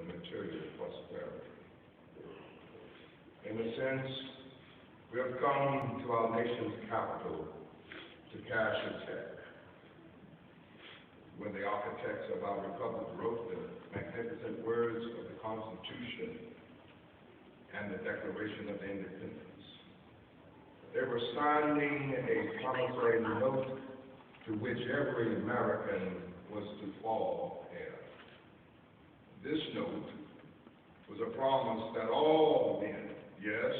material prosperity. In a sense, we have come to our nation's capital to cash a check. When the architects of our republic wrote the magnificent words of the Constitution and the Declaration of Independence, they were signing a promissory note to which every American was to fall heir. This note was a promise that all men, yes,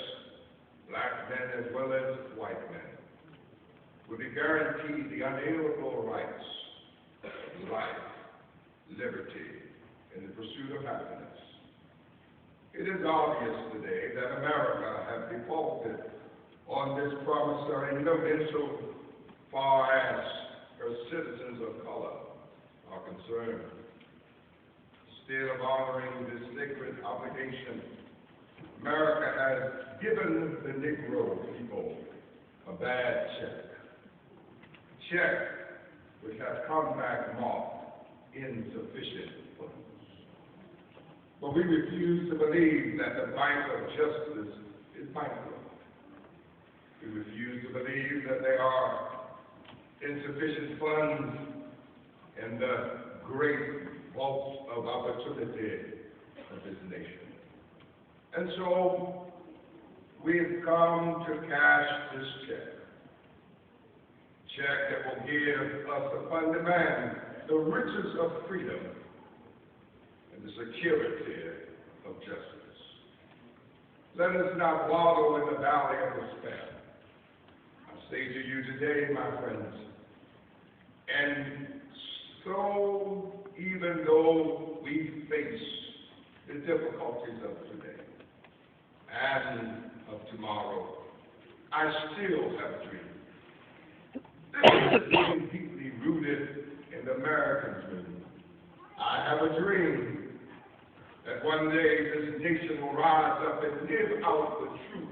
black men as well as white men, would be guaranteed the unalienable rights of life, liberty, and the pursuit of happiness. It is obvious today that America has defaulted on this promissory note so far as her citizens of color are concerned. Instead of honoring this sacred obligation, America has given the Negro people a bad check which has come back marked insufficient funds. But we refuse to believe that the Bank of Justice is bankrupt. We refuse to believe that there are insufficient funds in the great vaults of opportunity of this nation. And so we've come to cash this check that will give us upon demand the riches of freedom and the security of justice. Let us not wallow in the valley of despair. I say to you today, my friends, and so even though we face the difficulties of today and of tomorrow, I still have a dream. This is deeply rooted in the American dream. I have a dream that one day this nation will rise up and live out the true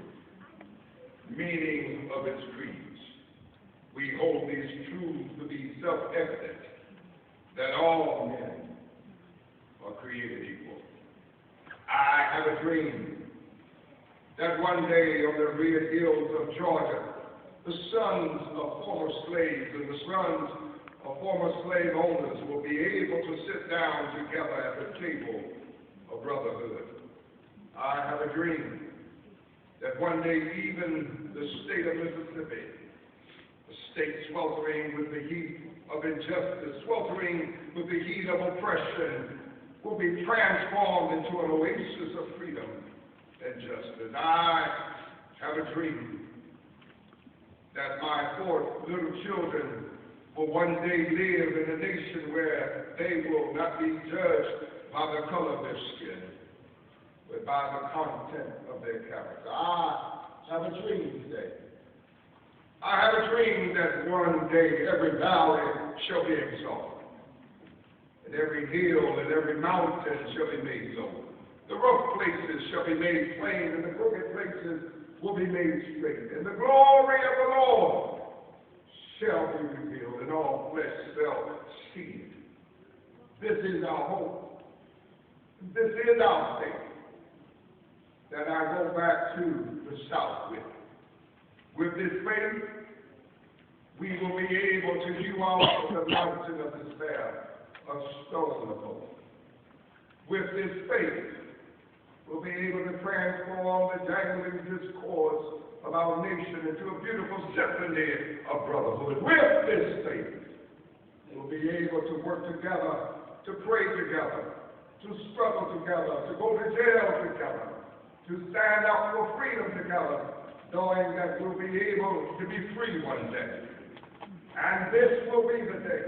meaning of its creeds. We hold these truths to be self-evident, that all men are created equal. I have a dream that one day on the red hills of Georgia, the sons of former slaves and the sons of former slave owners will be able to sit down together at the table of brotherhood. I have a dream that one day even the state of Mississippi, a state sweltering with the heat of injustice, sweltering with the heat of oppression, will be transformed into an oasis of freedom and justice. I have a dream that my 4 little children will one day live in a nation where they will not be judged by the color of their skin, but by the content of their character. I have a dream today. I have a dream that one day every valley shall be exalted, and every hill and every mountain shall be made low. The rough places shall be made plain, and the crooked places will be made straight. And the glory of the Lord shall be revealed, and all flesh shall see it. This is our hope. This is our faith that I go back to the South with. With this faith, we will be able to hew out the mountain of despair a stone of hope. With this faith, we'll be able to transform the jangling discourse of our nation into a beautiful symphony of brotherhood. With this faith, we'll be able to work together, to pray together, to struggle together, to go to jail together, to stand up for freedom together, knowing that we'll be able to be free one day. And this will be the day.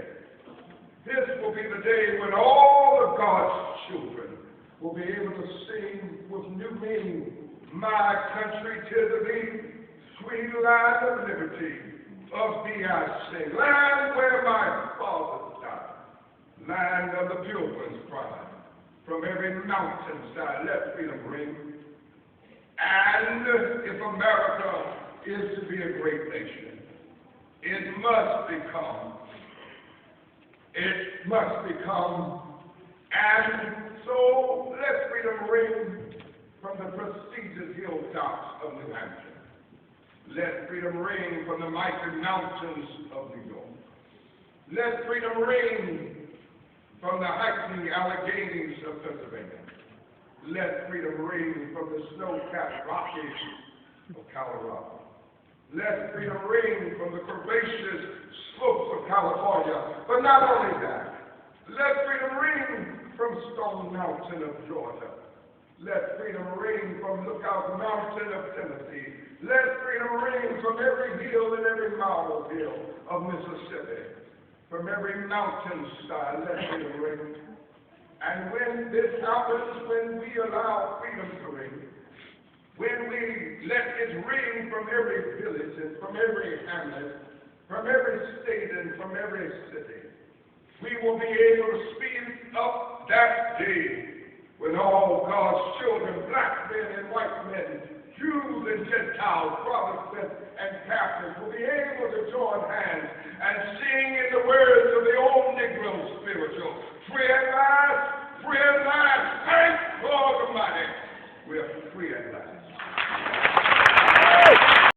This will be the day when all of God's children will be able to sing with new meaning, my country, 'tis of thee, sweet land of liberty, of thee I sing, land where my fathers died, land of the pilgrim's pride, from every mountainside let freedom ring. And if America is to be a great nation, it must become, and so let's freedom ring from the prestigious hilltops of New Hampshire. Let freedom ring from the mighty mountains of New York. Let freedom ring from the hiking Alleghenies of Pennsylvania. Let freedom ring from the snow-capped Rockies of Colorado. Let freedom ring from the curvaceous slopes of California. But not only that, let freedom ring from Stone Mountain of Georgia. Let freedom ring from Lookout Mountain of Tennessee. Let freedom ring from every hill and every mountain hill of Mississippi. From every mountain side, let freedom ring. And when this happens, when we allow freedom to ring, when we let it ring from every village and from every hamlet, from every state and from every city, we will be able to speed up that day when all God's children, black men and white men, Jews and Gentiles, Protestants and Catholics, will be able to join hands and sing in the words of the old Negro spiritual, free